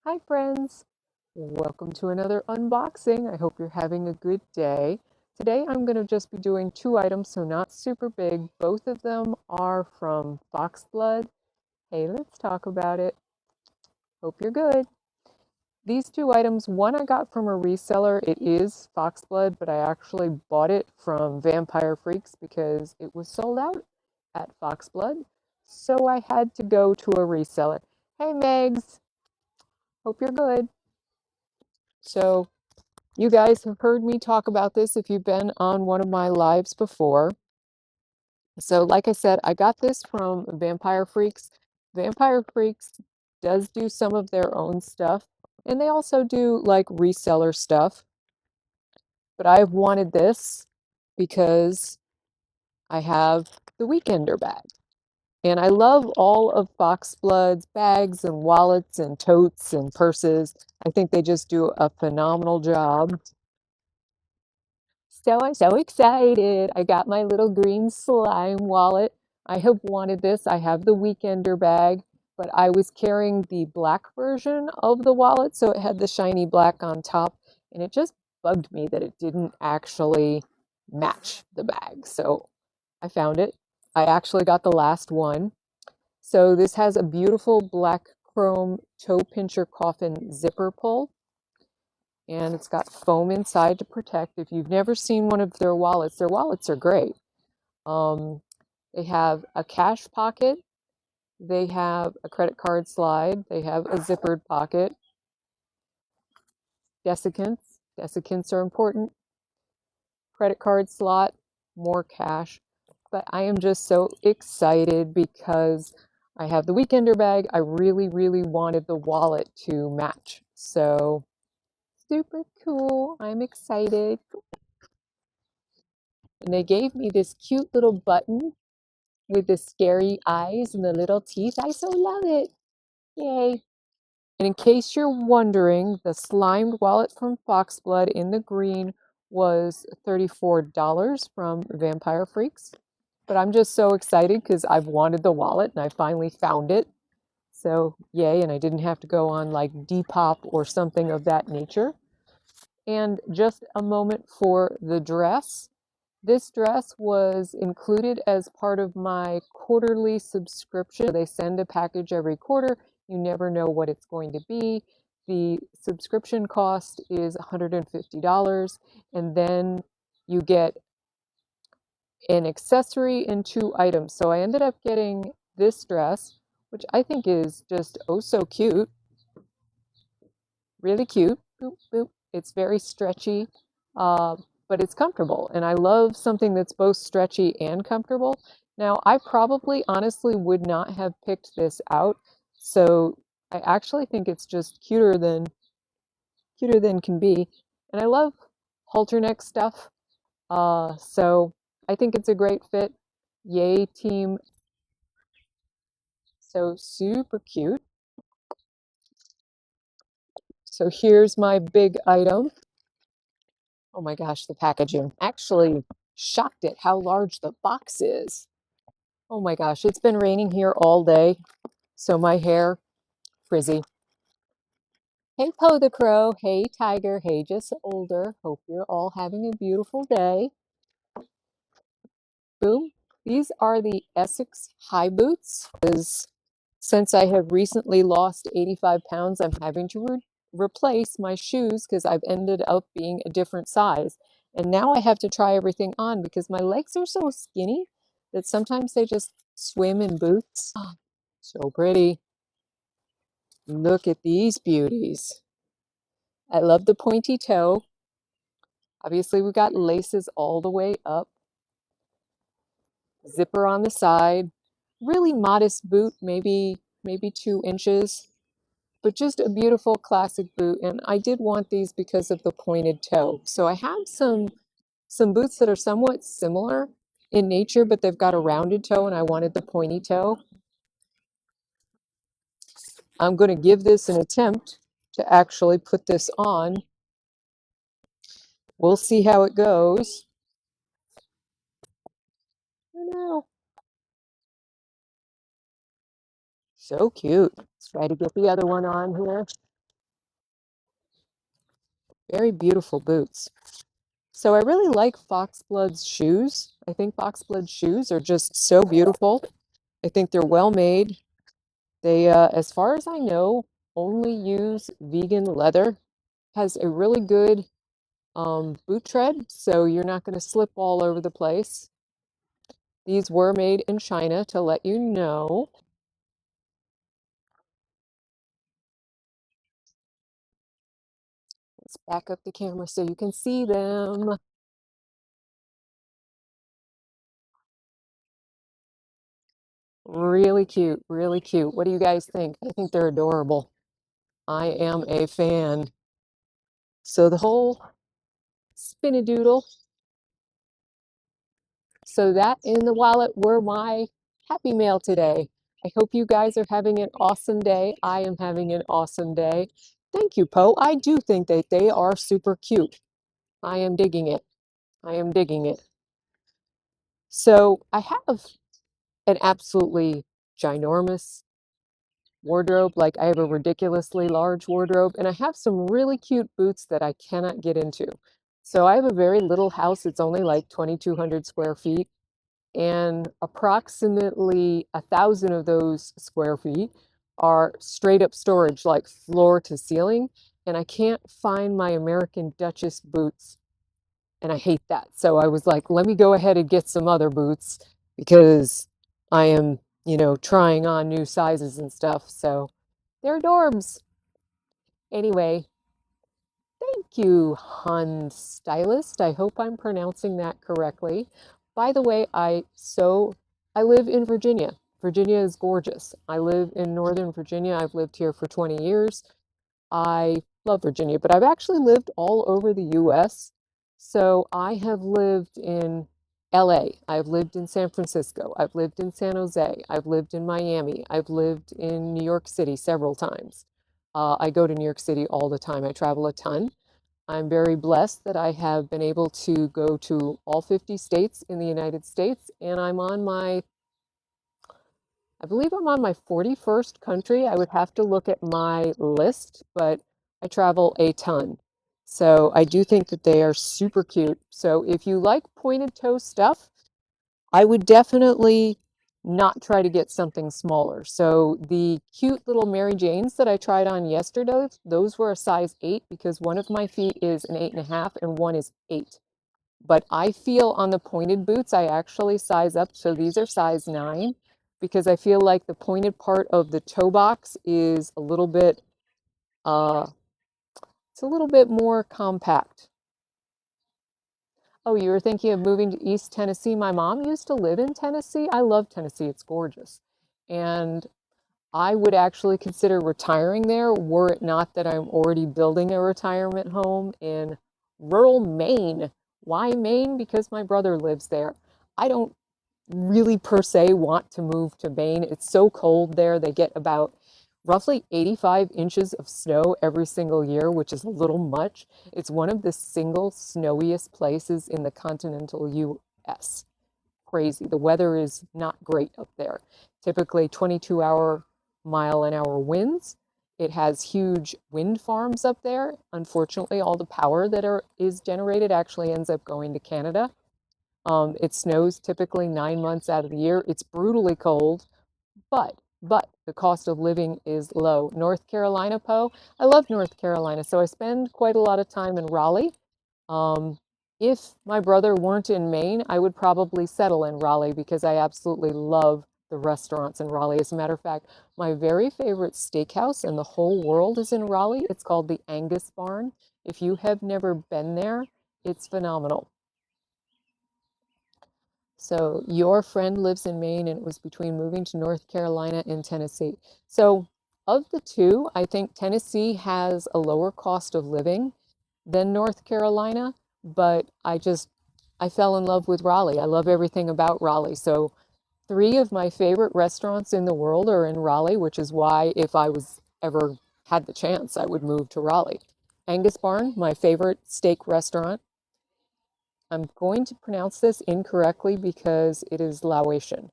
Hi friends, welcome to another unboxing. I hope you're having a good day. Today I'm going to just be doing two items, so not super big. Both of them are from Foxblood. Hey, let's talk about it. Hope you're good. These two items, one I got from a reseller. It is Foxblood, but I actually bought it from Vampire Freaks because it was sold out at Foxblood. So I had to go to a reseller. Hey Megs, hope you're good. So you guys have heard me talk about this if you've been on one of my lives before. So, like I said, I got this from Vampire Freaks. Vampire Freaks does do some of their own stuff, and they also do like reseller stuff. But I've wanted this because I have the Weekender bag. And I love all of Foxblood's bags and wallets and totes and purses. I think they just do a phenomenal job. So I'm so excited. I got my little green slime wallet. I have wanted this. I have the Weekender bag, but I was carrying the black version of the wallet, so it had the shiny black on top, and it just bugged me that it didn't actually match the bag. So I found it. I actually got the last one. So this has a beautiful black chrome toe pincher coffin zipper pull, and it's got foam inside to protect. If you've never seen one of their wallets are great. Um, they have a cash pocket, they have a credit card slide, they have a zippered pocket, desiccants. Desiccants are important. Credit card slot, more cash. But I am just so excited because I have the Weekender bag. I really, really wanted the wallet to match. So super cool. I'm excited. And they gave me this cute little button with the scary eyes and the little teeth. I so love it. Yay. And in case you're wondering, the slimed wallet from Foxblood in the green was $34 from Vampire Freaks. But I'm just so excited because I've wanted the wallet and I finally found it. So yay, and I didn't have to go on like Depop or something of that nature. And just a moment for the dress. This dress was included as part of my quarterly subscription. They send a package every quarter. You never know what it's going to be. The subscription cost is $150, and then you get an accessory and two items. So I ended up getting this dress, which I think is just oh so cute. Really cute. Boop, boop. It's very stretchy, uh, but it's comfortable. And I love something that's both stretchy and comfortable. Now, I probably honestly would not have picked this out. So I actually think it's just cuter than can be. And I love halter neck stuff. So I think it's a great fit. Yay, team. So super cute. So here's my big item. Oh my gosh, the packaging. Actually shocked at how large the box is. Oh my gosh, it's been raining here all day, so my hair frizzy. Hey Poe the Crow, hey Tiger, hey Just Older. Hope you're all having a beautiful day. Boom. These are the Essex high boots. Since I have recently lost 85 pounds, I'm having to replace my shoes because I've ended up being a different size. And now I have to try everything on because my legs are so skinny that sometimes they just swim in boots. So pretty. Look at these beauties. I love the pointy toe. Obviously, we've got laces all the way up, zipper on the side. Really modest boot, maybe 2 inches. But just a beautiful classic boot. And I did want these because of the pointed toe. So I have some boots that are somewhat similar in nature, but they've got a rounded toe, and I wanted the pointy toe. I'm going to give this an attempt to actually put this on. We'll see how it goes. I know. So cute. Let's try to get the other one on here. Very beautiful boots. So I really like Foxblood's shoes. I think Foxblood shoes are just so beautiful. I think they're well made. They, as far as I know, only use vegan leather. Has a really good boot tread, so you're not going to slip all over the place. These were made in China, to let you know. Let's back up the camera so you can see them. Really cute, really cute. What do you guys think? I think they're adorable. I am a fan. So the whole spinadoodle. So that in the wallet were my happy mail today. I hope you guys are having an awesome day. I am having an awesome day. Thank you, Poe. I do think that they are super cute. I am digging it. I am digging it. So I have an absolutely ginormous wardrobe. Like I have a ridiculously large wardrobe, and I have some really cute boots that I cannot get into. So I have a very little house. It's only like 2,200 square feet, and approximately 1,000 of those square feet are straight up storage, like floor to ceiling. And I can't find my American Duchess boots, and I hate that. So I was like, let me go ahead and get some other boots because I am, trying on new sizes and stuff. So they're adorbs. Anyway, thank you, Hun Stylist. I hope I'm pronouncing that correctly. By the way, I live in Virginia. Virginia is gorgeous. I live in Northern Virginia. I've lived here for 20 years. I love Virginia, but I've actually lived all over the US. So I have lived in LA. I've lived in San Francisco. I've lived in San Jose. I've lived in Miami. I've lived in New York City several times. I go to New York City all the time. I travel a ton. I'm very blessed that I have been able to go to all 50 states in the United States, and I believe I'm on my 41st country. I would have to look at my list, but I travel a ton. So I do think that they are super cute. So if you like pointed toe stuff, I would definitely not try to get something smaller. So the cute little Mary Janes that I tried on yesterday, those were a size 8 because one of my feet is an 8.5 and one is 8. But I feel on the pointed boots, I actually size up. So these are size 9 because I feel like the pointed part of the toe box is a little bit, uh, it's a little bit more compact. Oh, you were thinking of moving to East Tennessee? My mom used to live in Tennessee. I love Tennessee. It's gorgeous. And I would actually consider retiring there were it not that I'm already building a retirement home in rural Maine. Why Maine? Because my brother lives there. I don't really per se want to move to Maine. It's so cold there. They get about roughly 85 inches of snow every single year, which is a little much. It's one of the single snowiest places in the continental US. Crazy. The weather is not great up there. Typically 22-hour mile-an-hour winds. It has huge wind farms up there. Unfortunately, all the power that is generated actually ends up going to Canada. It snows typically 9 months out of the year. It's brutally cold, but the cost of living is low. North Carolina, Poe. I love North Carolina, so I spend quite a lot of time in Raleigh. Um, if my brother weren't in Maine, I would probably settle in Raleigh because I absolutely love the restaurants in Raleigh. As a matter of fact, my very favorite steakhouse in the whole world is in Raleigh. It's called the Angus Barn. If you have never been there, it's phenomenal. So your friend lives in Maine, and it was between moving to North Carolina and Tennessee. So of the two, I think Tennessee has a lower cost of living than North Carolina, but I fell in love with Raleigh. I love everything about Raleigh. So three of my favorite restaurants in the world are in Raleigh, which is why if I was ever had the chance, I would move to Raleigh. Angus Barn, my favorite steak restaurant. I'm going to pronounce this incorrectly because it is Laotian.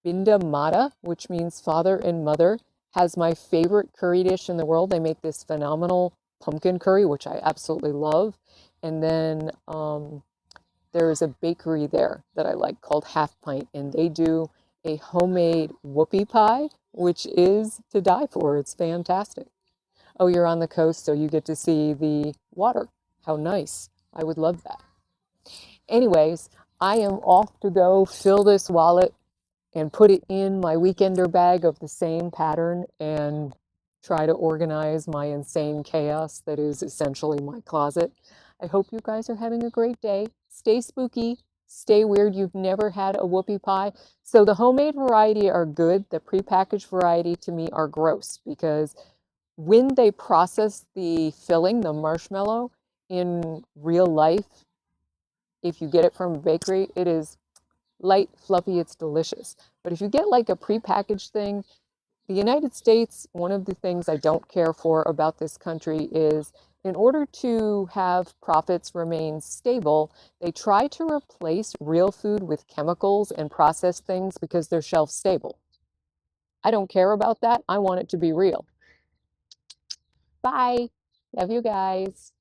Binda Mata, which means father and mother, has my favorite curry dish in the world. They make this phenomenal pumpkin curry, which I absolutely love. And then there is a bakery there that I like called Half Pint, and they do a homemade whoopie pie, which is to die for. It's fantastic. Oh, you're on the coast, so you get to see the water. How nice. I would love that. Anyways, I am off to go fill this wallet and put it in my weekender bag of the same pattern and try to organize my insane chaos that is essentially my closet. I hope you guys are having a great day. Stay spooky, stay weird. You've never had a whoopie pie. So the homemade variety are good. The prepackaged variety to me are gross because when they process the filling, the marshmallow, in real life, if you get it from a bakery, it is light, fluffy, it's delicious. But if you get like a prepackaged thing, the United States, one of the things I don't care for about this country is in order to have profits remain stable, they try to replace real food with chemicals and processed things because they're shelf stable. I don't care about that. I want it to be real. Bye. Love you guys.